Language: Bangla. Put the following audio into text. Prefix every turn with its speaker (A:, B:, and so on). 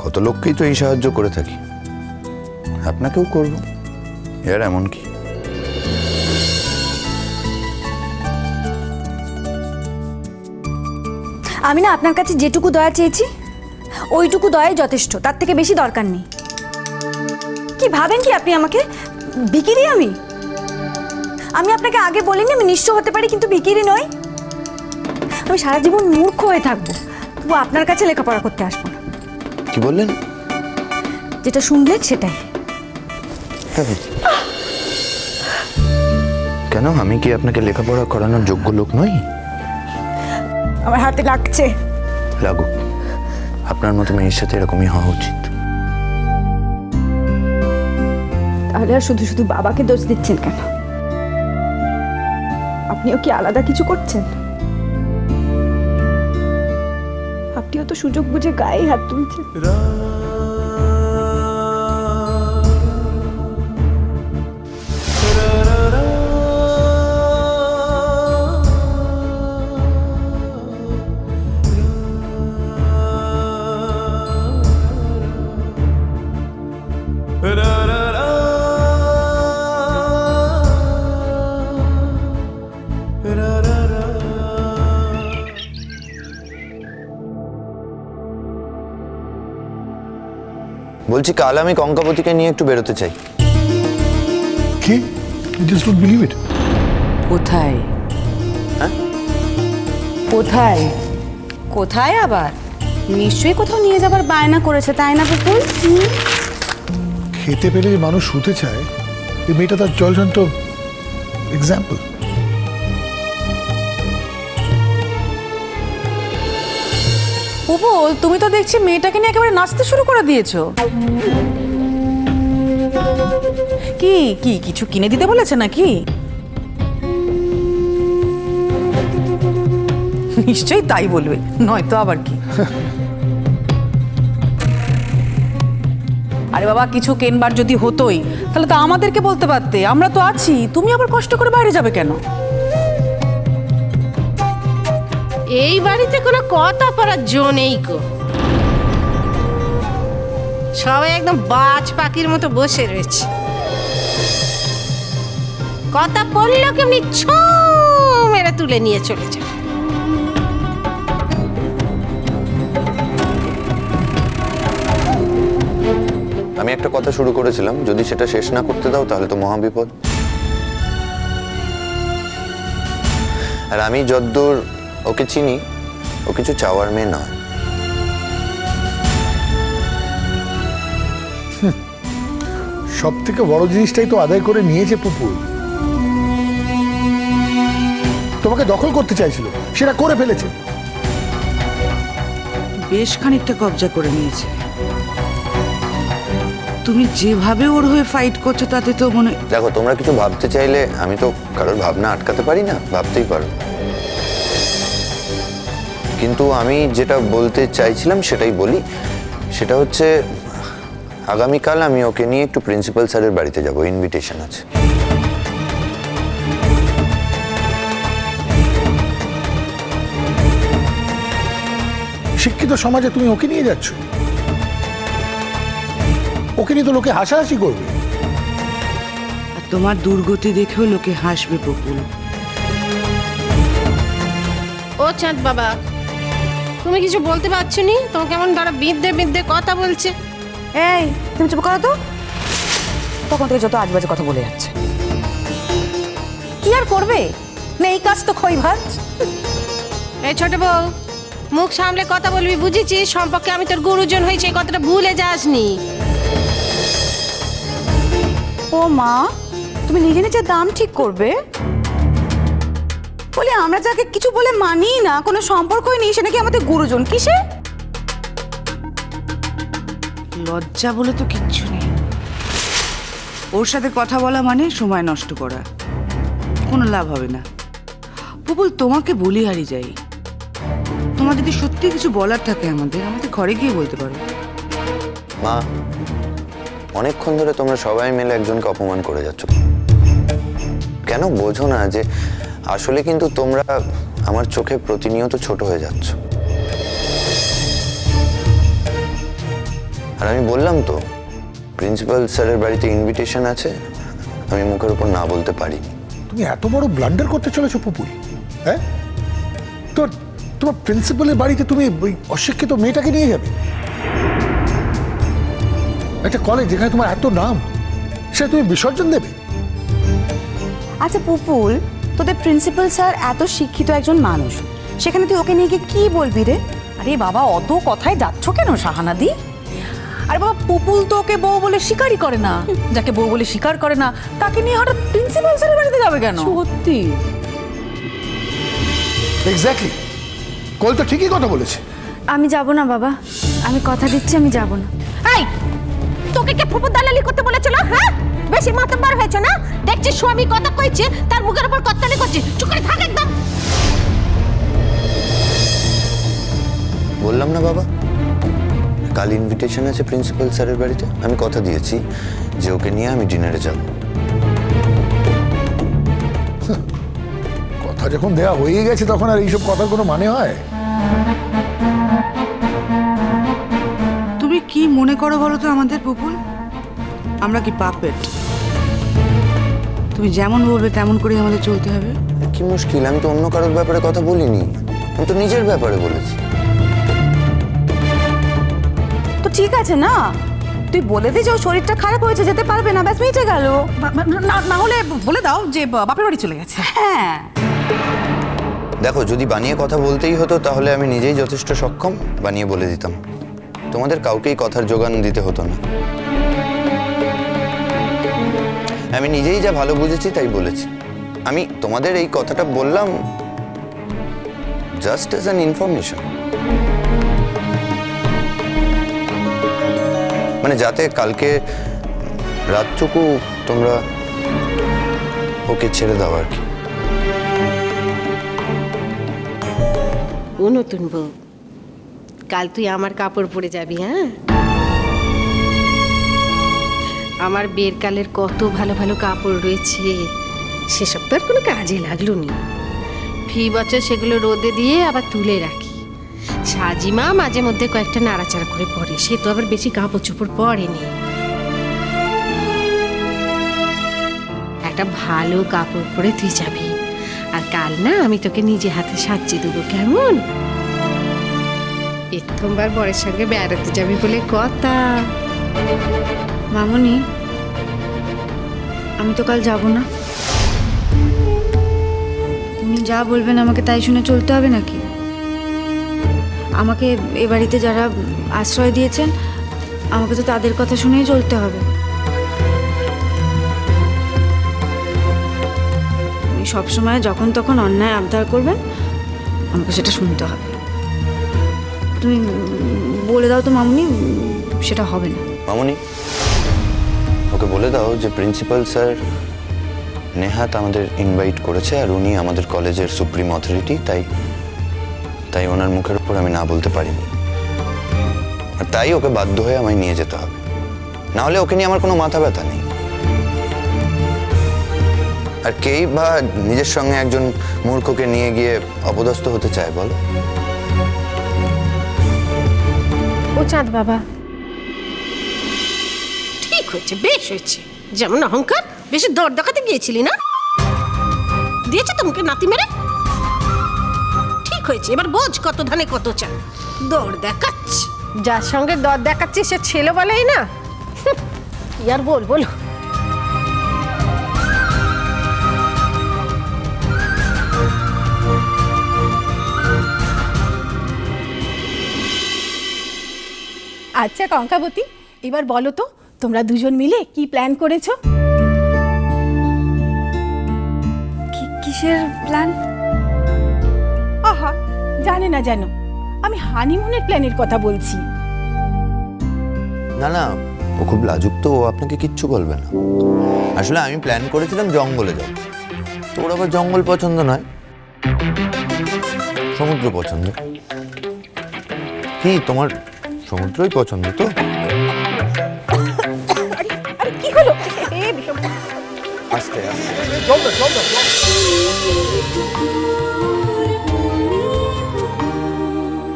A: কত লোককেই তো এই সাহায্য করে থাকি, আপনাকেও করব। এর এমন কি?
B: আমি না আপনার কাছে যেটুকু দয়া চেয়েছি ওইটুকু দয়াই যথেষ্ট, তার থেকে বেশি দরকার নেই। কি ভাবেন কি আপনি আমাকে? ভিখিরি আমি? আমি আপনাকে আগে বলিনি আমি নিঃস্ব হতে পারি কিন্তু ভিখিরি নই? আমি সারা জীবন মূর্খ হয়ে থাকবো, তবু আপনার কাছে লেখাপড়া করতে আসবো না।
A: কি বললেন?
B: যেটা শুনলেন সেটাই।
A: কেন, আমি কি আপনাকে লেখাপড়া করানোর যোগ্য লোক নই?
B: আমার হাতে লাগছে।
A: লাগুক, আপনার মতো মেয়ের সাথে এরকমই হওয়া উচিত।
B: তাহলে আর শুধু শুধু বাবাকে দোষ দিচ্ছেন কেন? আপনিও কি আলাদা কিছু করছেন? আপনিও তো সুযোগ বুঝে গায়ে হাত তুলছেন।
A: বলছি, কাল আমি কঙ্কাবতীকে নিয়ে একটু বেরোতে চাই।
C: কি? You just don't believe it?
D: কোথায়?
A: হ্যাঁ?
D: কোথায়? কোথায় আবার? নিশ্চয়ই কোথাও নিয়ে যাবার বায়না করেছে, তাই না পুপুল?
C: খেতে পেলে যে মানুষ শুতে চায়, এই মেয়েটা তার জলজন্ত এক্সাম্পল।
D: পুপুল, তুমি তো দেখছি মেয়েটাকে নিয়ে একেবারে নাচতে শুরু করে দিয়েছো। কি কি কিছু কিনে দিতে বলেছে নাকি? নিশ্চয়ই তাই বলবে, নয়তো আবার কি। আরে বাবা, কিছু কেনবার যদি হতোই তাহলে তো আমাদেরকে বলতে পারতে, আমরা তো আছি। তুমি আবার কষ্ট করে বাইরে যাবে কেন?
E: এই বাড়িতে কোনো কথা পড়ার জো নেই গো। সবাই একদম বাজ পাখির মতো বসে রয়েছে। কথা পড়লেও কেমনি ছো মেরে তুলে নিয়ে চলে যায়।
A: আমি একটা কথা শুরু করেছিলাম, যদি সেটা শেষ না করতে দাও তাহলে তো মহাবিপদ। আর আমি যদ্দূর ওকে চিনি, ও কিছু চাওয়ার মেয়ে নয়।
C: সব থেকে বড় জিনিসটাই তো আদায় করে নিয়েছে পুপুল। তোমাকে দখল করতে চাইছিল, সেটা করে ফেলেছে।
F: বেশ খানিকটা কবজা করে নিয়েছে। তুমি যেভাবে ওর হয়ে ফাইট করছো তাতে তো মনে
A: দেখো, তোমরা কিছু ভাবতে চাইলে আমি তো কারোর ভাবনা আটকাতে পারি না, ভাবতেই পারো। কিন্তু আমি যেটা বলতে চাইছিলাম সেটাই বলি। সেটা হচ্ছে আগামীকাল আমি ওকে নিয়ে একটু প্রিন্সিপাল স্যারের বাড়িতে যাব, ইনভিটেশন আছে।
C: শিক্ষিত সমাজে তুমি ওকে নিয়ে যাচ্ছ? ওকে নিয়ে তো লোকে হাসাহাসি করবে।
F: আর তোমার দুর্গতি দেখেও লোকে হাসবে পুপুল।
E: ও চাঁদ বাবা, তুমি কিছু বলতে পারছো নি? তোমাকে কেমন ধরো বিদ্যে বিদ্যে কথা বলছে।
D: এই, তুমি চুপ করো তো। তখন থেকে যত আজবাজে কথা বলে যাচ্ছে। কি আর করবে? না এই কাজ তো খই ভাজ।
E: এই ছোট বউ, মুখ সামলে কথা বলবি, বুঝেছিস? সম্পর্কে আমি তোর গুরুজন হয়েছি, এই কথাটা ভুলে যাসনি।
D: ও মা, তুমি নিজে নিজে দাম ঠিক করবে? বলে আমরা যাকে কিছু বলে মানি না, কোনো সম্পর্কই নেই, সে নাকি আমাদের গুরুজন। কিসে?
F: লজ্জা বলে তো কিচ্ছু নেই। ওর সাথে কথা বলা মানে সময় নষ্ট করা, কোনো লাভ হবে না। পুপুল, তোমাকে বলি হারিয়ে যাই, তোমার যদি সত্যি কিছু বলার থাকে আমাদের ঘরে গিয়ে বলতে পারো।
A: মা, অনেকক্ষণ ধরে তোমরা সবাই মিলে একজনকে অপমান করে যাচ্ছ। কেন বোঝো না যে আসলে কিন্তু তোমরা আমার চোখে প্রতিনিয়ত ছোট হয়ে যাচ্ছ। আর আমি বললাম তো প্রিন্সিপাল স্যারের বাড়িতে ইনভিটেশন আছে, আমি মুখের উপর না বলতে পারিনি।
C: তুমি এত বড় ব্লান্ডার করতে চলেছো পুপুল, হ্যাঁ? তোমার প্রিন্সিপালের বাড়িতে তুমি ওই অশিক্ষিত মেয়েটাকে নিয়ে যাবে? একটা কলেজ যেখানে তোমার এত নাম, সে তুমি বিসর্জন দেবে?
D: আচ্ছা পুপুল, তোদের প্রিন্সিপাল স্যার এত শিক্ষিত একজন মানুষ, সেখানে তুই ওকে নিয়ে গিয়ে কি বলবি রে? আরে বাবা, অত কথায় যাচ্ছ কেন শাহানাদি? আরে বাবা, পুপুল তো ওকে বউ বলে স্বীকারই করে না। যাকে বউ বলে স্বীকার করে না তাকে নিয়ে হঠাৎ প্রিন্সিপাল স্যারের বাড়িতে যাবে কেন? সত্যি
C: এক্স্যাক্টলি, কল তো ঠিকই কথা বলেছে।
B: আমি যাব না বাবা, আমি কথা দিচ্ছি আমি যাব না।
E: এই তোকে কে ফুপু দালালি করতে বলেছিল? হ্যাঁ, বেশি মাতব্বর হয়েছে না? দেখছিস স্বামী কথা কইছে, তার মুখের উপর কত্তালি করছিস। চুপ করে থাক একদম।
A: বললাম না বাবা, কাল ইনভিটেশন আছে প্রিন্সিপাল স্যারের বাড়িতে, আমি কথা দিয়েছি যে ওকে নিয়ে আমি ডিনারে যাব।
C: কথা যখন দেয়া হয়ে গেছে তখন আর এইসব কথার কোনো মানে হয়?
F: তুমি কি মনে করো বলো তো আমাদের পুপুল? আমরা কি পাপেট? তুমি যেমন বলবে তেমন করেই আমাদের চলতে হবে।
A: কি মুশকিল, আমি তো অন্য কারোর ব্যাপারে কথা বলিনি, আমি তো নিজের ব্যাপারে বলেছি।
D: তো ঠিক আছে না, তুই বলে দে যে ওর শরীরটা খারাপ হয়েছে, যেতে পারবে না, ব্যাস মিটে গেল।
G: না হলে বলে দাও যে বাপের বাড়ি চলে গেছে।
D: হ্যাঁ,
A: দেখো, যদি বানিয়ে কথা বলতেই হতো তাহলে আমি নিজেই যথেষ্ট সক্ষম, বানিয়ে বলে দিতাম। তোমাদের কাউকেই কথার যোগান দিতে হতো না। আমি নিজেই যা ভালো বুঝেছি তাই বলেছি। আমি তোমাদের এই কথাটা বললাম জাস্ট অ্যাজ অ্যান ইনফরমেশন, মানে যাতে কালকে রাতটুকু তোমরা ওকে ছেড়ে দাও আর কি।
E: ও নতুন বউ, কাল তুই আমার কাপড় পরে যাবি। হ্যাঁ, আমার বিয়ের কালের কত ভালো ভালো কাপড় রয়েছে, সেসব তো আর কোনো কাজে লাগলো নি। ফি বছর সেগুলো রোদে দিয়ে আবার তুলে রাখি। সাজিমা মাঝে মধ্যে কয়েকটা নাড়াচাড়া করে পরে, সে তো আবার বেশি কাপড় চোপড় পরেনি। একটা ভালো কাপড় পরে তুই যাবি, আর কাল না আমি তোকে নিজে হাতে সাজিয়ে দেবো, কেমন? প্রথমবার বরের সঙ্গে বেড়াতে যাবি বলে কথা।
B: মামুনি, আমি তো কাল যাব না। উনি যা বলবেন আমাকে তাই শুনে চলতে হবে নাকি? আমাকে এ বাড়িতে যারা আশ্রয় দিয়েছেন, আমাকে তো তাদের কথা শুনেই চলতে হবে। উনি সবসময় যখন তখন অন্যায় আবদার করবেন, আমাকে সেটা শুনতে হবে। তুমি বলে দাও তো মামুনি, সেটা হবে না।
A: মামুনি, ওকে বলে দাও যে প্রিন্সিপাল স্যার নেহাত আমাদের ইনভাইট করেছে, আর উনি আমাদের কলেজের সুপ্রিম অথরিটি, তাই ওনার মুখের উপর আমি না বলতে পারিনি। আর তাই ওকে বাধ্য হয়ে আমায় নিয়ে যেতে হবে, না হলে ওকে নিয়ে আমার কোনো মাথা ব্যথা নেই। আর কেই বা নিজের সঙ্গে একজন মূর্খকে নিয়ে গিয়ে অপদস্থ হতে চায় বলো?
E: ও চাঁদ বাবা, ঠিক হয়েছে, বেশ হয়েছে। যেমন অহংকার, বেশি দর দেখাতে গিয়েছিলি না, দিয়েছে তোমাকে নাতি মেরে। ঠিক হয়েছে, এবার বোঝ কত ধানে কত চাল। দর দেখাচ্ছে, যার সঙ্গে দর দেখাচ্ছে সে ছেলে বলেই না। কি আর বলো।
G: আচ্ছা কঙ্কাবতী, এবার বলো তো তোমরা দুজন মিলে কি প্ল্যান করেছো?
B: কিসের প্ল্যান?
G: আহা, জানে না জানো, আমি হানিমুনের প্ল্যানের কথা বলছি।
A: না, ও খুব লাজুক তো, ও আপনাকে কিচ্ছু বলবে না। আসলে আমি প্ল্যান করেছিলাম জঙ্গলে যাব, তো ওর আবার জঙ্গল পছন্দ নয়, সমুদ্র পছন্দ। কি তোমার সমুদ্রই পছন্দ তো?
G: আরে কি হলো?
A: আস্তে আস্তে।
C: চল না, চল না, চল।